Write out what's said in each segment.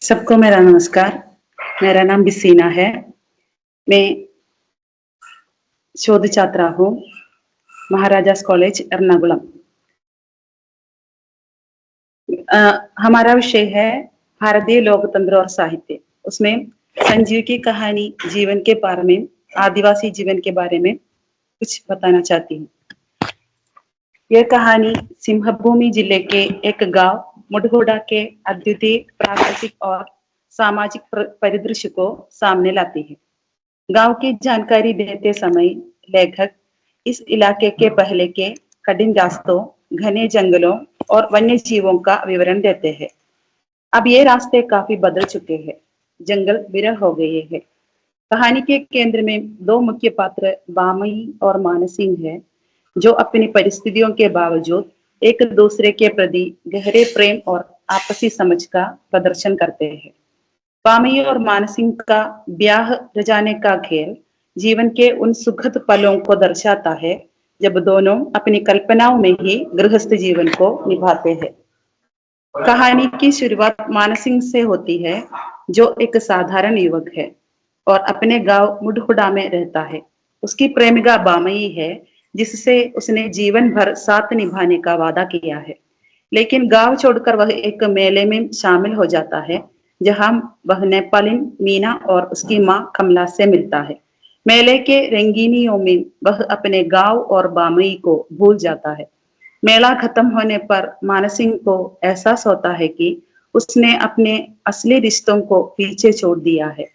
सबको मेरा नमस्कार। मेरा नाम बिसीना है। मैं शोध छात्रा हूँ, महाराजास कॉलेज एर्नाकुलम। अ, हमारा विषय है भारतीय लोकतंत्र और साहित्य। उसमें संजीव की कहानी जीवन के बारे में, आदिवासी जीवन के बारे में कुछ बताना चाहती हूँ। यह कहानी सिंहभूमि जिले के एक गांव मुडगोडा के अद्वितीय प्राकृतिक और सामाजिक परिदृश्य को सामने लाती है। गांव की जानकारी देते समय लेखक इस इलाके के पहले के कठिन रास्तों, घने जंगलों और वन्य जीवों का विवरण देते हैं। अब ये रास्ते काफी बदल चुके हैं, जंगल विरल हो गए हैं। कहानी के केंद्र में दो मुख्य पात्र बामई और मानसिंह है, जो अपनी परिस्थितियों के बावजूद एक दूसरे के प्रति गहरे प्रेम और आपसी समझ का प्रदर्शन करते हैं। बामई और मानसिंह का ब्याह रचाने का खेल जीवन के उन सुखद पलों को दर्शाता है, जब दोनों अपनी कल्पनाओं में ही गृहस्थ जीवन को निभाते हैं। कहानी की शुरुआत मानसिंह से होती है, जो एक साधारण युवक है और अपने गांव मुडहुडा में रहता है। उसकी प्रेमिका बामई है, जिससे उसने जीवन भर साथ निभाने का वादा किया है। लेकिन गांव छोड़कर वह एक मेले में शामिल हो जाता है, जहां वह नेपालिन मीना और उसकी मां कमला से मिलता है। मेले के रंगीनियों में वह अपने गांव और बामई को भूल जाता है। मेला खत्म होने पर मानसिंह को एहसास होता है कि उसने अपने असली रिश्तों को पीछे छोड़ दिया है।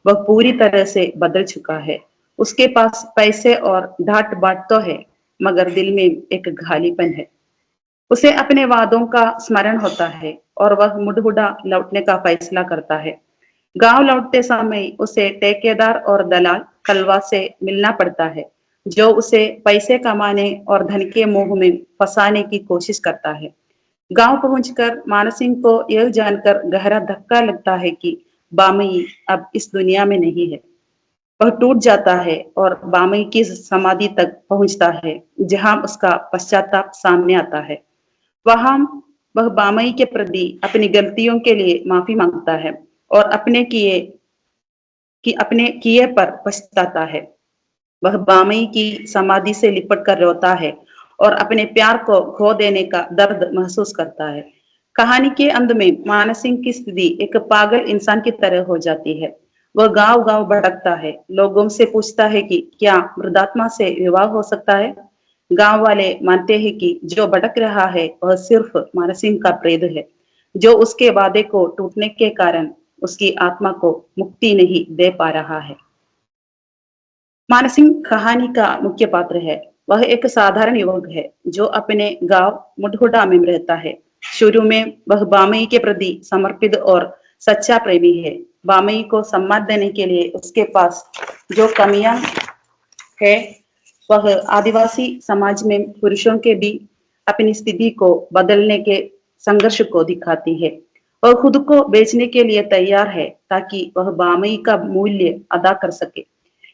वह पूरी तरह से बदल चुका है। उसके पास पैसे और ढाट बाट तो है, मगर दिल में एक खालीपन है। उसे अपने वादों का स्मरण होता है और वह मुडहुडा लौटने का फैसला करता है। गांव लौटते समय उसे ठेकेदार और दलाल कलवा से मिलना पड़ता है, जो उसे पैसे कमाने और धन के मोह में फंसाने की कोशिश करता है। गांव पहुंचकर मानसिंह को यह जानकर गहरा धक्का लगता है कि बामई अब इस दुनिया में नहीं है। वह टूट जाता है और बामई की समाधि तक पहुंचता है, जहां उसका पश्चाताप सामने आता है। वहां वह बामई के प्रति अपनी गलतियों के लिए माफी मांगता है और अपने किए पर पछताता है। वह बामई की समाधि से लिपट कर रोता है और अपने प्यार को खो देने का दर्द महसूस करता है। कहानी के अंत में मानसिंह की स्थिति एक पागल इंसान की तरह हो जाती है। वह गांव गांव भटकता है, लोगों से पूछता है कि क्या मृदात्मा से विवाह हो सकता है। गांव वाले मानते हैं कि जो भटक रहा है वह सिर्फ मानसिंह का प्रेत है, जो उसके वादे को टूटने के कारण उसकी आत्मा को मुक्ति नहीं दे पा रहा है। मानसिंह कहानी का मुख्य पात्र है। वह एक साधारण युवक है, जो अपने गांव मुडहुडा में रहता है। शुरू में वह बामई के प्रति समर्पित और सच्चा प्रेमी है। बामई को सम्मान देने के लिए उसके पास जो कमियां है, वह आदिवासी समाज में पुरुषों के भी अपनी स्थिति को बदलने के संघर्ष को दिखाती है। वह खुद को बेचने के लिए तैयार है, ताकि वह बामई का मूल्य अदा कर सके।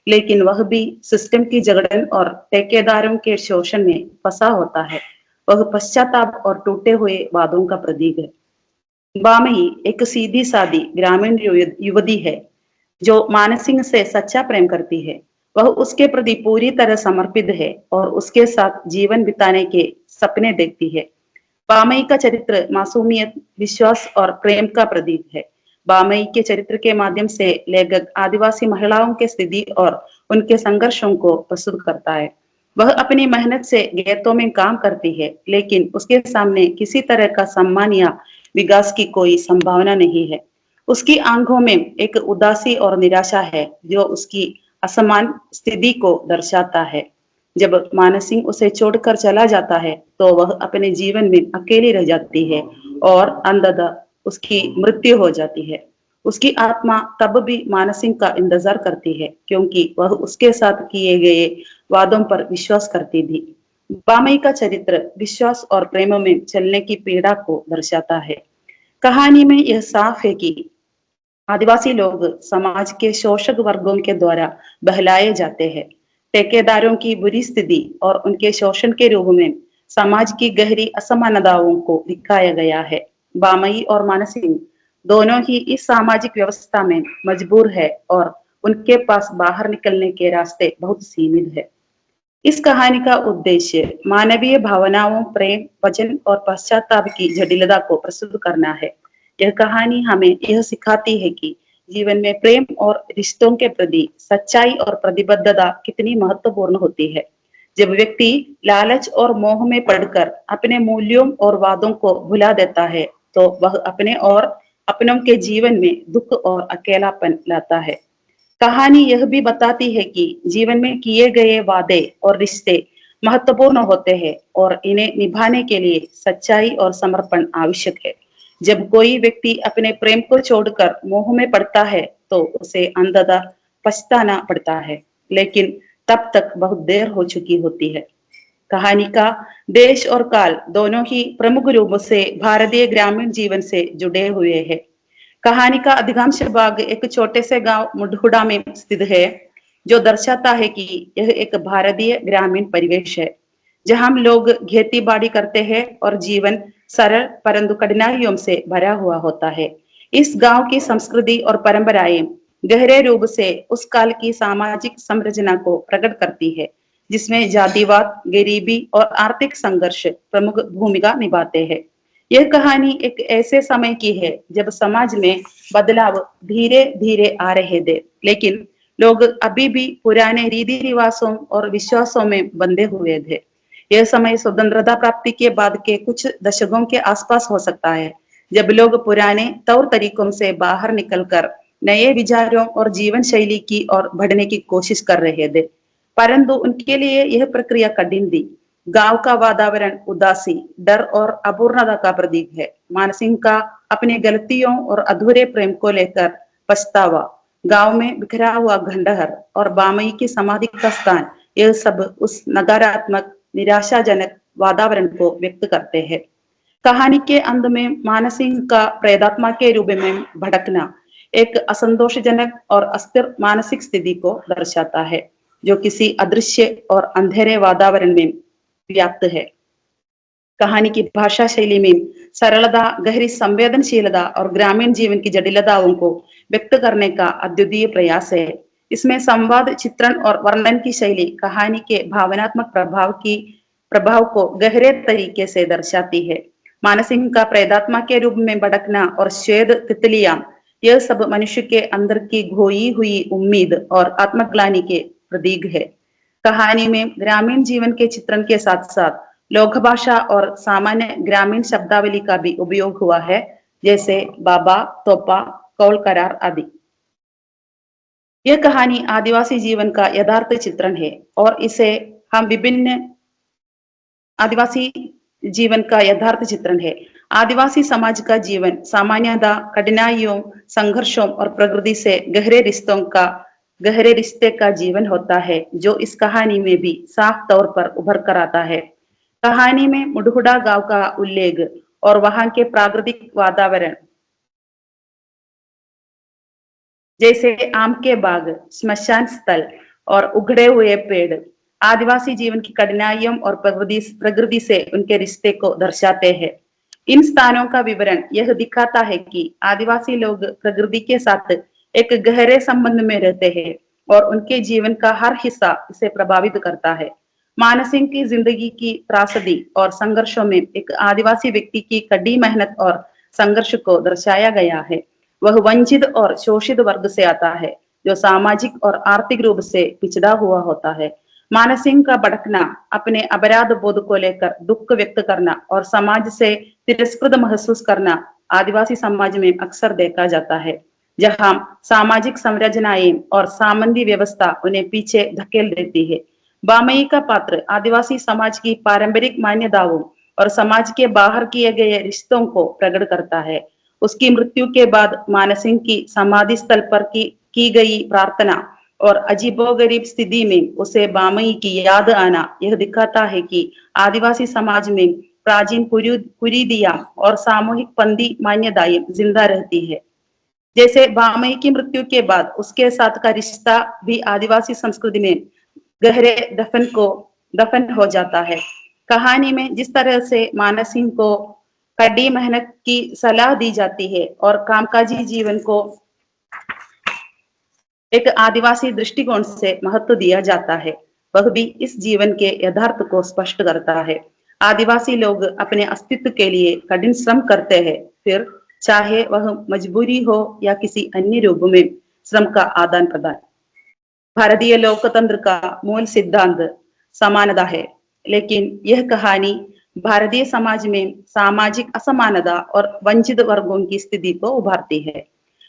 लेकिन वह भी सिस्टम की जगड़न और ठेकेदारों के शोषण में फंसा होता है। वह पश्चाताप और टूटे हुए वादों का प्रतीक है। बामई एक सीधी सादी ग्रामीण युवती है, जो मानसिंह से सच्चा प्रेम करती है। वह उसके प्रति पूरी तरह समर्पित है और उसके साथ जीवन बिताने के सपने देखती है। बामई का चरित्र मासूमियत, विश्वास और प्रेम का प्रतीक है। बामई के चरित्र के माध्यम से लेखक आदिवासी महिलाओं की स्थिति और उनके संघर्षों को प्रस्तुत करता है। वह अपनी मेहनत से खेतों में काम करती है, लेकिन उसके सामने किसी तरह का सम्मान या विकास की कोई संभावना नहीं है। उसकी आंखों में एक उदासी और निराशा है, जो उसकी असमान स्थिति को दर्शाता है। जब मानसिंह उसे छोड़कर चला जाता है, तो वह अपने जीवन में अकेली रह जाती है और अंततः उसकी मृत्यु हो जाती है। उसकी आत्मा तब भी मानसिंह का इंतजार करती है, क्योंकि वह उसके साथ किए गए वादों पर विश्वास करती थी। बामई का चरित्र विश्वास और प्रेम में चलने की पीड़ा को दर्शाता है। कहानी में यह साफ है कि आदिवासी लोग समाज के शोषक वर्गों के द्वारा बहलाए जाते हैं। ठेकेदारों की बुरी स्थिति और उनके शोषण के रूप में समाज की गहरी असमानताओं को दिखाया गया है। बामई और मानसिंह दोनों ही इस सामाजिक व्यवस्था में मजबूर है और उनके पास बाहर निकलने के रास्ते बहुत सीमित है। इस कहानी का उद्देश्य मानवीय भावनाओं, प्रेम, वचन और पश्चाताप की जटिलता को प्रस्तुत करना है। यह कहानी हमें यह सिखाती है कि जीवन में प्रेम और रिश्तों के प्रति सच्चाई और प्रतिबद्धता कितनी महत्वपूर्ण होती है। जब व्यक्ति लालच और मोह में पड़कर अपने मूल्यों और वादों को भुला देता है, तो वह अपने और अपनों के जीवन में दुख और अकेलापन लाता है। कहानी यह भी बताती है कि जीवन में किए गए वादे और रिश्ते महत्वपूर्ण होते हैं और इन्हें निभाने के लिए सच्चाई और समर्पण आवश्यक है। जब कोई व्यक्ति अपने प्रेम को छोड़कर मोह में पड़ता है, तो उसे अंततः पछताना पड़ता है, लेकिन तब तक बहुत देर हो चुकी होती है। कहानी का देश और काल दोनों ही प्रमुख रूप से भारतीय ग्रामीण जीवन से जुड़े हुए हैं। कहानी का अधिकांश भाग एक छोटे से गांव मुडहुडा में स्थित है, जो दर्शाता है कि यह एक भारतीय ग्रामीण परिवेश है, जहां हम लोग खेती बाड़ी करते हैं और जीवन सरल परंतु कठिनाइयों से भरा हुआ होता है। इस गांव की संस्कृति और परंपराएं गहरे रूप से उस काल की सामाजिक संरचना को प्रकट करती है, जिसमें जातिवाद, गरीबी और आर्थिक संघर्ष प्रमुख भूमिका निभाते हैं। यह कहानी एक ऐसे समय की है जब समाज में बदलाव धीरे धीरे आ रहे थे, लेकिन लोग अभी भी पुराने रीति रिवाजों और विश्वासों में बंधे हुए थे। यह समय स्वतंत्रता प्राप्ति के बाद के कुछ दशकों के आसपास हो सकता है, जब लोग पुराने तौर तरीकों से बाहर निकलकर नए विचारों और जीवन शैली की ओर बढ़ने की कोशिश कर रहे थे, परंतु उनके लिए यह प्रक्रिया कठिन थी। गांव का वातावरण उदासी, डर और अपूर्णता का प्रतीक है। मानसिंह का अपने गलतियों और अधूरे प्रेम को लेकर पछतावा, गांव में बिखरा हुआ खंडहर और बामई की समाधि का स्थान, यह सब उस नकारात्मक निराशाजनक वातावरण को व्यक्त करते हैं। कहानी के अंत में मानसिंह का प्रेतात्मा के रूप में भटकना एक असंतोषजनक और अस्थिर मानसिक स्थिति को दर्शाता है, जो किसी अदृश्य और अंधेरे वातावरण में व्याप्त है। कहानी की भाषा शैली में सरलता, गहरी संवेदनशीलता और ग्रामीण जीवन की जटिलताओं को व्यक्त करने का अद्वितीय प्रयास है। इसमें संवाद, चित्रण और वर्णन की शैली कहानी के भावनात्मक प्रभाव को गहरे तरीके से दर्शाती है। मानसिंह का प्रेतात्मा के रूप में भटकना और श्वेत तितलियां, यह सब मनुष्य के अंदर की खोई हुई उम्मीद और आत्मग्लानि के प्रतीक है। कहानी में ग्रामीण जीवन के चित्रण के साथ साथ लोक भाषा और सामान्य ग्रामीण शब्दावली का भी उपयोग हुआ है, जैसे बाबा, तोपा, कौल करार आदि। यह कहानी आदिवासी जीवन का यथार्थ चित्रण है और इसे हम विभिन्न आदिवासी जीवन का यथार्थ चित्रण है। आदिवासी समाज का जीवन सामान्यतः कठिनाइयों, संघर्षों और प्रकृति से गहरे रिश्ते का जीवन होता है, जो इस कहानी में भी साफ तौर पर उभर कर आता है। कहानी में मुडहुडा गांव का उल्लेख और वहां के प्राकृतिक वातावरण, जैसे आम के बाग, श्मशान स्थल और उगड़े हुए पेड़, आदिवासी जीवन की कठिनाइयों और प्रकृति से उनके रिश्ते को दर्शाते हैं। इन स्थानों का विवरण यह दिखाता है कि आदिवासी लोग प्रकृति के साथ एक गहरे संबंध में रहते हैं और उनके जीवन का हर हिस्सा इसे प्रभावित करता है। मानसिंह की जिंदगी की त्रासदी और संघर्षों में एक आदिवासी व्यक्ति की कड़ी मेहनत और संघर्ष को दर्शाया गया है। वह वंचित और शोषित वर्ग से आता है, जो सामाजिक और आर्थिक रूप से पिछड़ा हुआ होता है। मानसिंह का भटकना, अपने अपराध बोध को लेकर दुख व्यक्त करना और समाज से तिरस्कृत महसूस करना आदिवासी समाज में अक्सर देखा जाता है, जहां सामाजिक संरचनाएं और सामंती व्यवस्था उन्हें पीछे धकेल देती है। बामई का पात्र आदिवासी समाज की पारंपरिक मान्यताओं और समाज के बाहर किए गए रिश्तों को प्रकट करता है। उसकी मृत्यु के बाद मानसिंह की समाधि स्थल पर की गई प्रार्थना और अजीबोगरीब स्थिति में उसे बामई की याद आना, यह दिखाता है कि आदिवासी समाज में प्राचीन कुरीतियां और सामूहिक पंथी मान्यताएं जिंदा रहती है। जैसे बामई की मृत्यु के बाद उसके साथ का रिश्ता भी आदिवासी संस्कृति में गहरे दफन हो जाता है। कहानी में जिस तरह से मानसिंह को कड़ी मेहनत की सलाह दी जाती है और कामकाजी जीवन को एक आदिवासी दृष्टिकोण से महत्व दिया जाता है। वह भी इस जीवन के यथार्थ को स्पष्ट करता है। आदिवासी लोग अपने अस्तित्व के लिए कठिन श्रम करते हैं, फिर चाहे वह मजबूरी हो या किसी अन्य रूप में श्रम का आदान प्रदान। भारतीय लोकतंत्र का मूल सिद्धांत समानता है, लेकिन यह कहानी भारतीय समाज में सामाजिक असमानता और वंचित वर्गों की स्थिति को उभारती है।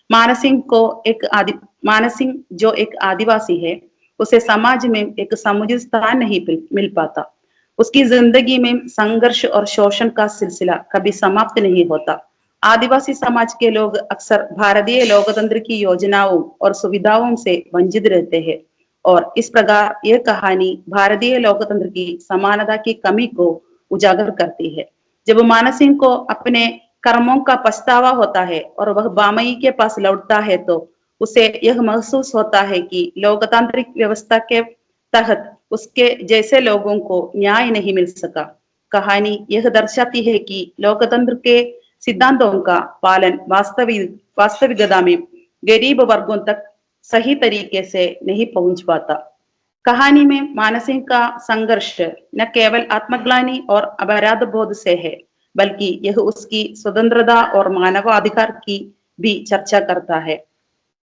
मानस सिंह जो एक आदिवासी है, उसे समाज में एक समुचित स्थान नहीं मिल पाता। उसकी जिंदगी में संघर्ष और शोषण का सिलसिला कभी समाप्त नहीं होता। आदिवासी समाज के लोग अक्सर भारतीय लोकतंत्र की योजनाओं और सुविधाओं से वंचित रहते हैं और इस प्रकार यह कहानी भारतीय लोकतंत्र की समानता की कमी को उजागर करती है। जब मानस सिंह को अपने कर्मों का पछतावा होता है और वह बामई के पास लौटता है तो उसे यह महसूस होता है कि लोकतांत्रिक व्यवस्था के तहत उसके जैसे लोगों को न्याय नहीं मिल सका। कहानी यह दर्शाती है कि लोकतंत्र के सिद्धांतों का पालन वास्तविकता में गरीब वर्गों तक सही तरीके से नहीं पहुंच पाता। कहानी में मानस सिंह का संघर्ष न केवल आत्मग्लानि और अपराध बोध से है, बल्कि यह उसकी स्वतंत्रता और मानवाधिकार की भी चर्चा करता है।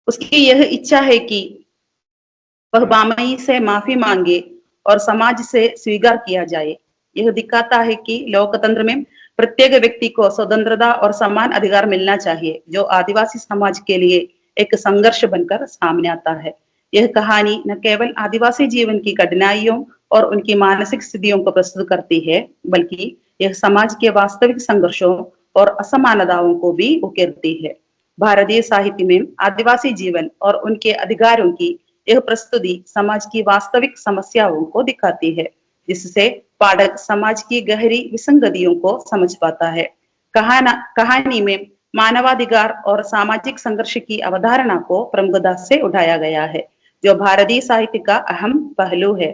उसकी यह इच्छा है कि वह बामई से माफी मांगे और समाज से स्वीकार किया जाए। यह दिखाता है कि लोकतंत्र में प्रत्येक व्यक्ति को स्वतंत्रता और समान अधिकार मिलना चाहिए, जो आदिवासी समाज के लिए एक संघर्ष बनकर सामने आता है। यह कहानी न केवल आदिवासी जीवन की कठिनाइयों और उनकी मानसिक स्थितियों को प्रस्तुत करती है, बल्कि यह समाज के वास्तविक संघर्षों और असमानताओं को भी उकेरती है। भारतीय साहित्य में आदिवासी जीवन और उनके अधिकारों की यह प्रस्तुति समाज की वास्तविक समस्याओं को दिखाती है, जिससे पाठक समाज की गहरी विसंगतियों को समझ पाता है। कहानी में मानवाधिकार और सामाजिक संघर्ष की अवधारणा को प्रमुखता से उठाया गया है, जो भारतीय साहित्य का अहम पहलू है।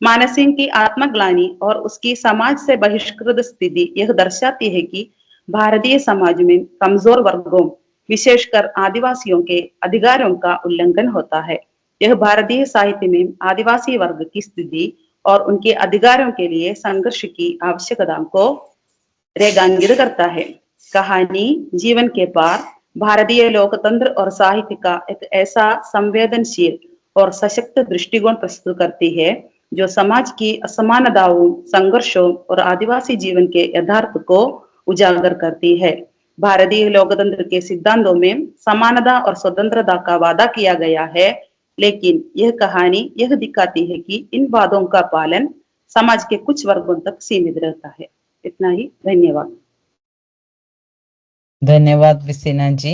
मानस सिंह की आत्मग्लानि और उसकी समाज से बहिष्कृत स्थिति यह दर्शाती है कि भारतीय समाज में कमजोर वर्गों, विशेषकर आदिवासियों के अधिकारों का उल्लंघन होता है। यह भारतीय साहित्य में आदिवासी वर्ग की स्थिति और उनके अधिकारों के लिए संघर्ष की आवश्यकता को रेखांकित करता है। कहानी जीवन के पार भारतीय लोकतंत्र और साहित्य का एक ऐसा संवेदनशील और सशक्त दृष्टिकोण प्रस्तुत करती है, जो समाज की असमानताओं, संघर्षों और आदिवासी जीवन के यथार्थ को उजागर करती है। भारतीय लोकतंत्र के सिद्धांतों में समानता और स्वतंत्रता का वादा किया गया है, लेकिन यह कहानी यह दिखाती है कि इन वादों का पालन समाज के कुछ वर्गों तक सीमित रहता है। इतना ही, धन्यवाद। धन्यवाद विसीना जी।